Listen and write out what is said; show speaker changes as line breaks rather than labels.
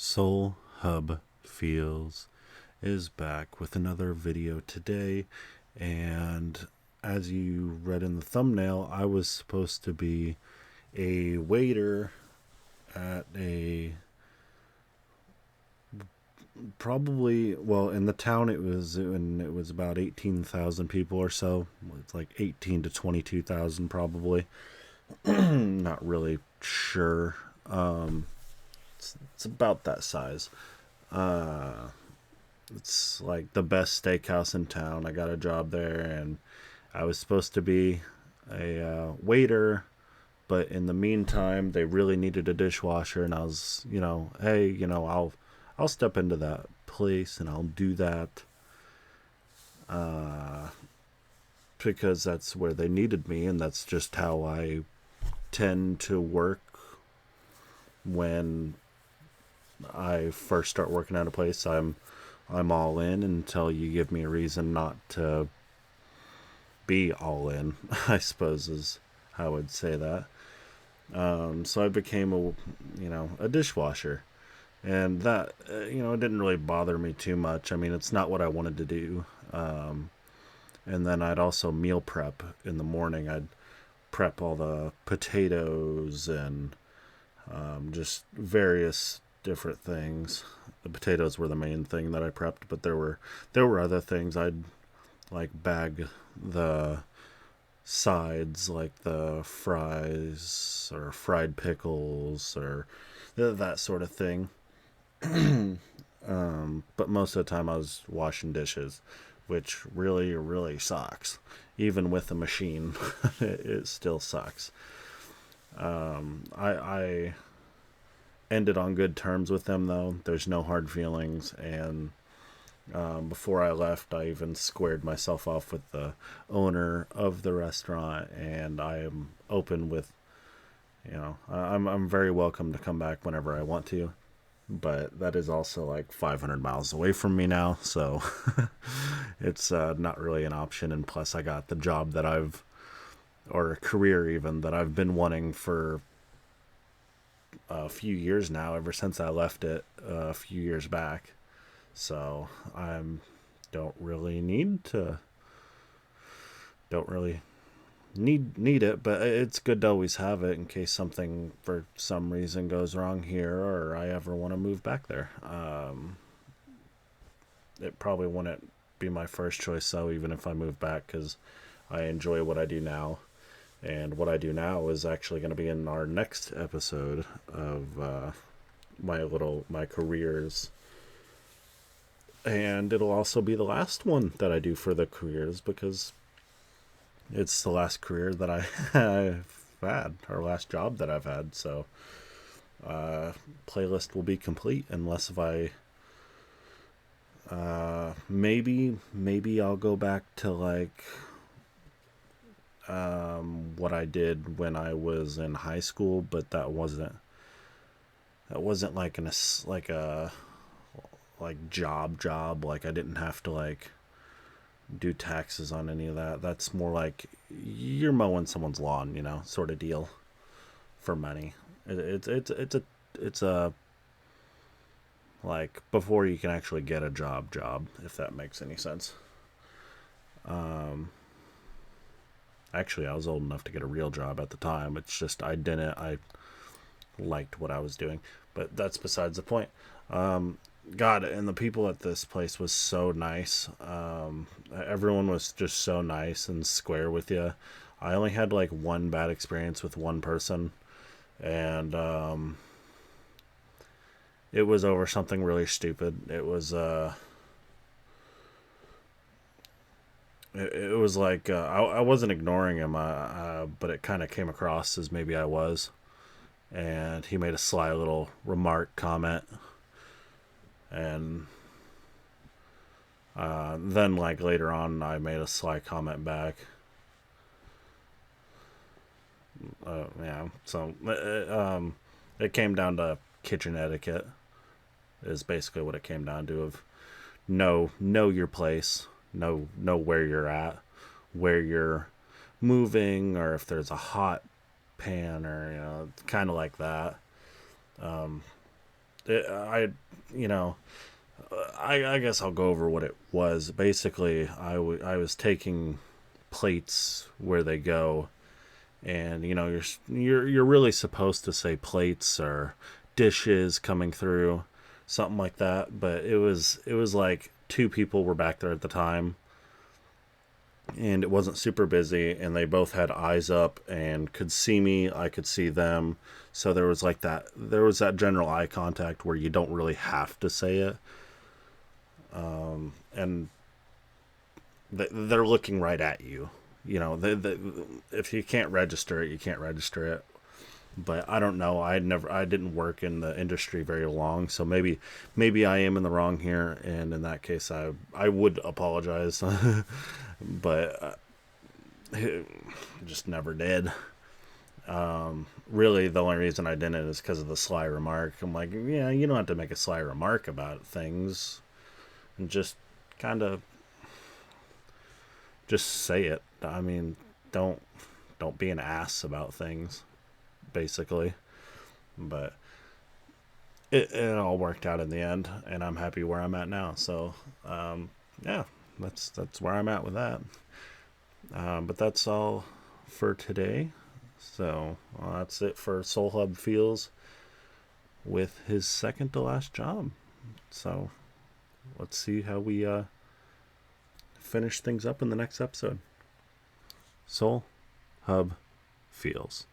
SoulHubFeels is back with another video today, and as you read in the thumbnail, I was supposed to be a waiter at a in the town it was about 18,000 people or so. It's like 18 to 22,000 probably. Not really sure. It's about that size. It's like the best steakhouse in town. I got a job there, and I was supposed to be a waiter, but in the meantime, they really needed a dishwasher, and I was, hey, I'll step into that place and I'll do that because that's where they needed me, and that's just how I tend to work when I first start working at a place. I'm all in until you give me a reason not to be all in, I suppose is how I would say that. So I became a dishwasher, and that it didn't really bother me too much. I mean, it's not what I wanted to do. And then I'd also meal prep in the morning. I'd prep all the potatoes and just various different things. The potatoes were the main thing that I prepped, but there were other things. I'd like bag the sides, like the fries or fried pickles or that sort of thing. But most of the time I was washing dishes, which really, really sucks. Even with the machine, it still sucks. I ended on good terms with them, though. There's no hard feelings, and before I left, I even squared myself off with the owner of the restaurant, and I am open with, I'm very welcome to come back whenever I want to. But that is also like 500 miles away from me now, so it's not really an option. And plus, I got the job or a career even, that I've been wanting for a few years now, ever since I left it a few years back. So I don't really don't really need it, but it's good to always have it in case something for some reason goes wrong here, or I ever want to move back there. It probably wouldn't be my first choice though, even if I move back, because I enjoy what I do now. And what I do now is actually going to be in our next episode of my careers, and it'll also be the last one that I do for the careers, because it's the last career that I've had, or last job that I've had. So playlist will be complete unless if I maybe I'll go back to like what I did when I was in high school, but that wasn't like like job. Like, I didn't have to like do taxes on any of that. That's more like you're mowing someone's lawn, sort of deal for money. It's a like before you can actually get a job, if that makes any sense. Actually, I was old enough to get a real job at the time. It's just I liked what I was doing, but that's besides the point. God, and the people at this place was so nice. Everyone was just so nice and square with you. I only had like one bad experience with one person, and it was over something really stupid. It was like I wasn't ignoring him, but it kind of came across as maybe I was. And he made a sly little comment, and then like later on, I made a sly comment back. Yeah, so it came down to kitchen etiquette. Is basically what it came down to. Of know your place, know where you're at, where you're moving, or if there's a hot pan, or kind of like that. I, you know, I guess I'll go over what it was. Basically, I was taking plates where they go, and you're really supposed to say plates or dishes coming through, something like that. But it was like two people were back there at the time, and it wasn't super busy, and they both had eyes up and could see me. I could see them, so there was that general eye contact where you don't really have to say it, and they're looking right at you. If you can't register it, you can't register it. But I don't know. I didn't work in the industry very long, so maybe I am in the wrong here, and in that case, I would apologize, but just never did. Really, the only reason I didn't is because of the sly remark. I'm like, yeah, you don't have to make a sly remark about things, and kind of just say it. I mean, don't don't be an ass about things, basically. But it all worked out in the end, and I'm happy where I'm at now. So, yeah, that's where I'm at with that. But that's all for today. So that's it for Soul Hub Feels with his second to last job. So let's see how we finish things up in the next episode. Soul Hub Feels.